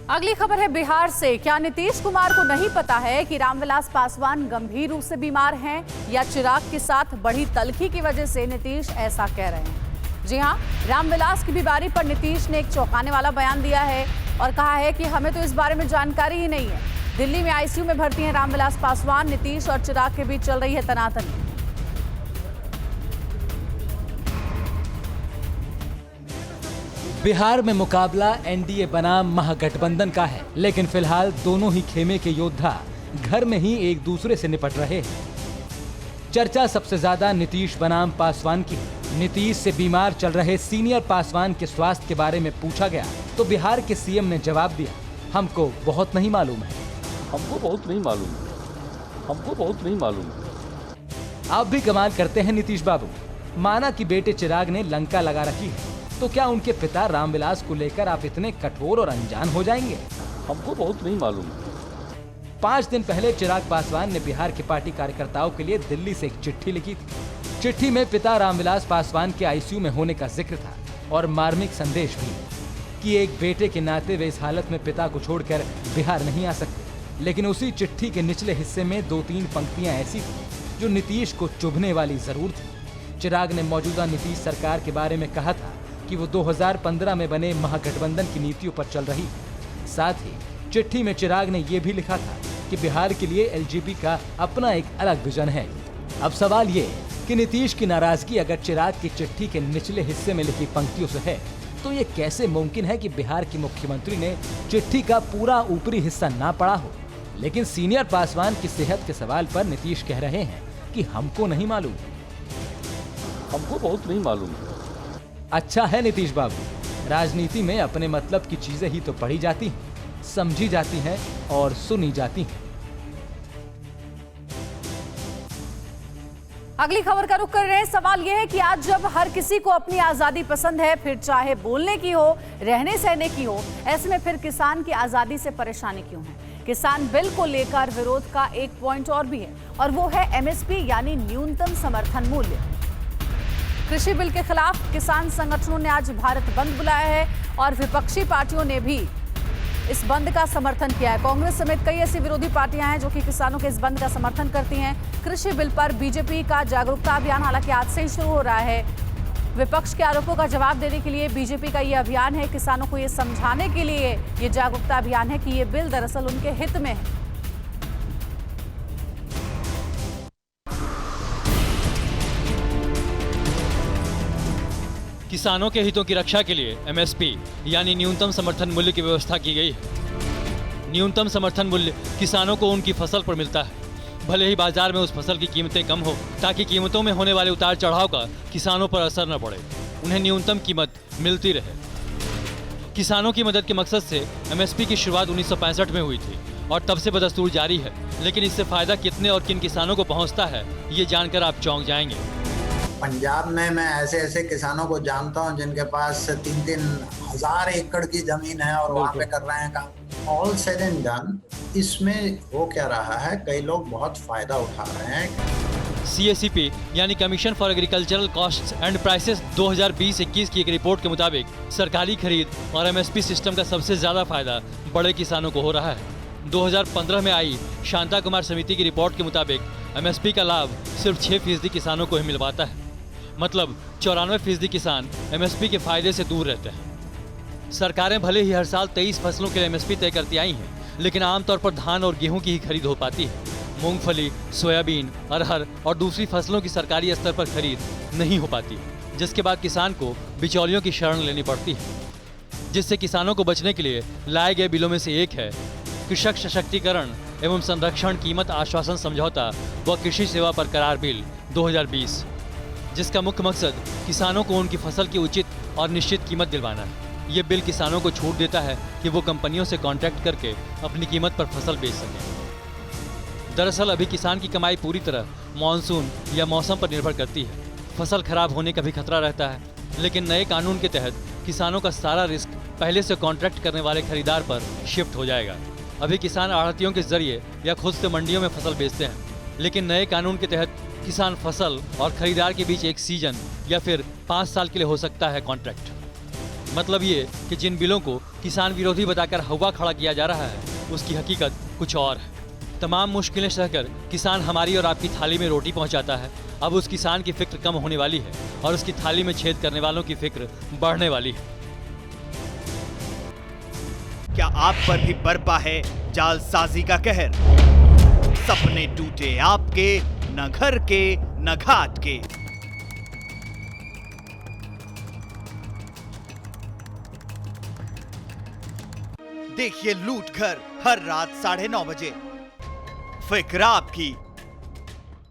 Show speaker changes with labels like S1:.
S1: अगली खबर है बिहार से। क्या नीतीश कुमार को नहीं पता है कि रामविलास पासवान गंभीर रूप से बीमार हैं या चिराग के साथ बढ़ी तल्खी की वजह से नीतीश ऐसा कह रहे हैं? जी हां, रामविलास की बीमारी पर नीतीश ने एक चौंकाने वाला बयान दिया है और कहा है कि हमें तो इस बारे में जानकारी ही नहीं है। दिल्ली में आईसीयू में भर्ती हैं रामविलास पासवान। नीतीश और चिराग के बीच चल रही है तनातनी।
S2: बिहार में मुकाबला एनडीए बनाम महागठबंधन का है, लेकिन फिलहाल दोनों ही खेमे के योद्धा घर में ही एक दूसरे से निपट रहे हैं। चर्चा सबसे ज्यादा नीतीश बनाम पासवान की। नीतीश से बीमार चल रहे सीनियर पासवान के स्वास्थ्य के बारे में पूछा गया तो बिहार के सीएम ने जवाब दिया, हमको बहुत नहीं मालूम है।
S3: हमको बहुत नहीं मालूम है। हमको बहुत नहीं मालूम है।
S2: आप भी कमाल करते हैं नीतीश बाबू। माना कि बेटे चिराग ने लंका लगा रखी है, तो क्या उनके पिता रामविलास को लेकर आप इतने कठोर और अनजान हो जाएंगे?
S3: हमको बहुत नहीं मालूम।
S2: 5 दिन पहले चिराग पासवान ने बिहार के पार्टी कार्यकर्ताओं के लिए दिल्ली से एक चिट्ठी लिखी थी। चिट्ठी में पिता रामविलास पासवान के आईसीयू में होने का जिक्र था और मार्मिक संदेश भी कि एक बेटे के नाते वे इस हालत में पिता को छोड़कर बिहार नहीं आ सकते। लेकिन उसी चिट्ठी के निचले हिस्से में 2-3 पंक्तियां ऐसी थी जो नीतीश को चुभने वाली जरूर थी। चिराग ने मौजूदा नीतीश सरकार के बारे में कहा था कि वो 2015 में बने महागठबंधन की नीतियों पर चल रही। साथ ही चिट्ठी में चिराग ने ये भी लिखा था कि बिहार के लिए एलजेपी का अपना एक अलग विजन है। अब सवाल ये कि नीतीश की नाराजगी अगर चिराग की चिट्ठी के निचले हिस्से में लिखी पंक्तियों से है, तो ये कैसे मुमकिन है कि बिहार के मुख्यमंत्री ने चिट्ठी का पूरा ऊपरी हिस्सा ना पढ़ा हो? लेकिन सीनियर पासवान की सेहत के सवाल पर नीतीश कह रहे हैं कि हमको नहीं मालूम।
S3: हमको बहुत नहीं मालूम।
S2: अच्छा है नीतीश बाबू, राजनीति में अपने मतलब की चीजें ही तो पढ़ी जाती हैं, समझी जाती हैं और सुनी जाती हैं।
S1: अगली खबर का रुख कर रहे हैं। सवाल यह है कि आज जब हर किसी को अपनी आजादी पसंद है, फिर चाहे बोलने की हो, रहने सहने की हो, ऐसे में फिर किसान की आजादी से परेशानी क्यों है? किसान बिल को लेकर विरोध का एक पॉइंट और भी है और वो है एमएसपी यानी न्यूनतम समर्थन मूल्य। कृषि बिल के खिलाफ किसान संगठनों ने आज भारत बंद बुलाया है और विपक्षी पार्टियों ने भी इस बंद का समर्थन किया है। कांग्रेस समेत कई ऐसी विरोधी पार्टियां हैं जो कि किसानों के इस बंद का समर्थन करती हैं। कृषि बिल पर बीजेपी का जागरूकता अभियान हालांकि आज से ही शुरू हो रहा है। विपक्ष के आरोपों का जवाब देने के लिए बीजेपी का ये अभियान है। किसानों को ये समझाने के लिए ये जागरूकता अभियान है कि ये बिल दरअसल उनके हित में है।
S4: किसानों के हितों की रक्षा के लिए एमएसपी यानी न्यूनतम समर्थन मूल्य की व्यवस्था की गई है। न्यूनतम समर्थन मूल्य किसानों को उनकी फसल पर मिलता है, भले ही बाजार में उस फसल की कीमतें कम हो, ताकि कीमतों में होने वाले उतार चढ़ाव का किसानों पर असर न पड़े, उन्हें न्यूनतम कीमत मिलती रहे। किसानों की मदद के मकसद से एमएसपी की शुरुआत 1965 में हुई थी और तब से बदस्तूर जारी है। लेकिन इससे फायदा कितने और किन किसानों को पहुंचता है, ये जानकर आप चौंक जाएंगे।
S5: पंजाब में मैं ऐसे किसानों को जानता हूं जिनके पास 3-3 हजार एकड़ की जमीन है और वहां पे कर रहे हैं काम। ऑल सेड एंड डन, इसमें हो क्या रहा है, कई लोग बहुत फायदा उठा रहे हैं।
S4: सीएसीपी यानी commission for agricultural costs and prices 2020-21 की एक रिपोर्ट के मुताबिक सरकारी खरीद और एमएसपी सिस्टम का सबसे ज्यादा फायदा बड़े किसानों को हो रहा है। 2015 में आई शांता कुमार समिति की रिपोर्ट के मुताबिक एमएसपी का लाभ सिर्फ 6% किसानों को ही मिल पाता है। मतलब 94% किसान एमएसपी के फायदे से दूर रहते हैं। सरकारें भले ही हर साल 23 फसलों के लिए एमएसपी तय करती आई हैं, लेकिन आमतौर पर धान और गेहूं की ही खरीद हो पाती है। मूंगफली, सोयाबीन, अरहर और दूसरी फसलों की सरकारी स्तर पर खरीद नहीं हो पाती, जिसके बाद किसान को बिचौलियों की शरण लेनी पड़ती है। जिससे किसानों को बचने के लिए लाए गए बिलों में से एक है कृषक सशक्तिकरण एवं संरक्षण कीमत आश्वासन समझौता व कृषि सेवा पर करार बिल 2020, जिसका मुख्य मकसद किसानों को उनकी फसल की उचित और निश्चित कीमत दिलवाना है। ये बिल किसानों को छूट देता है कि वो कंपनियों से कॉन्ट्रैक्ट करके अपनी कीमत पर फसल बेच सकें। दरअसल अभी किसान की कमाई पूरी तरह मानसून या मौसम पर निर्भर करती है। फसल खराब होने का भी खतरा रहता है, लेकिन नए कानून के तहत किसानों का सारा रिस्क पहले से कॉन्ट्रैक्ट करने वाले खरीदार पर शिफ्ट हो जाएगा। अभी किसान आढ़तियों के जरिए या खुद से मंडियों में फसल बेचते हैं, लेकिन नए कानून के तहत किसान फसल और खरीदार के बीच एक सीजन या फिर 5 साल के लिए हो सकता है कॉन्ट्रैक्ट। मतलब ये कि जिन बिलों को किसान विरोधी बताकर हवा खड़ा किया जा रहा है, उसकी हकीकत कुछ और है। तमाम मुश्किलें सहकर किसान हमारी और आपकी थाली में रोटी पहुंचाता है। अब उस किसान की फिक्र कम होने वाली है और उसकी थाली में छेद करने वालों की फिक्र बढ़ने वाली है।
S6: क्या आप पर भी बरपा है जालसाजी का कहर? सपने टूटे आपके, न घर के न घाट के। देखिए लूट घर हर रात 9:30 बजे। फिक्र आपकी,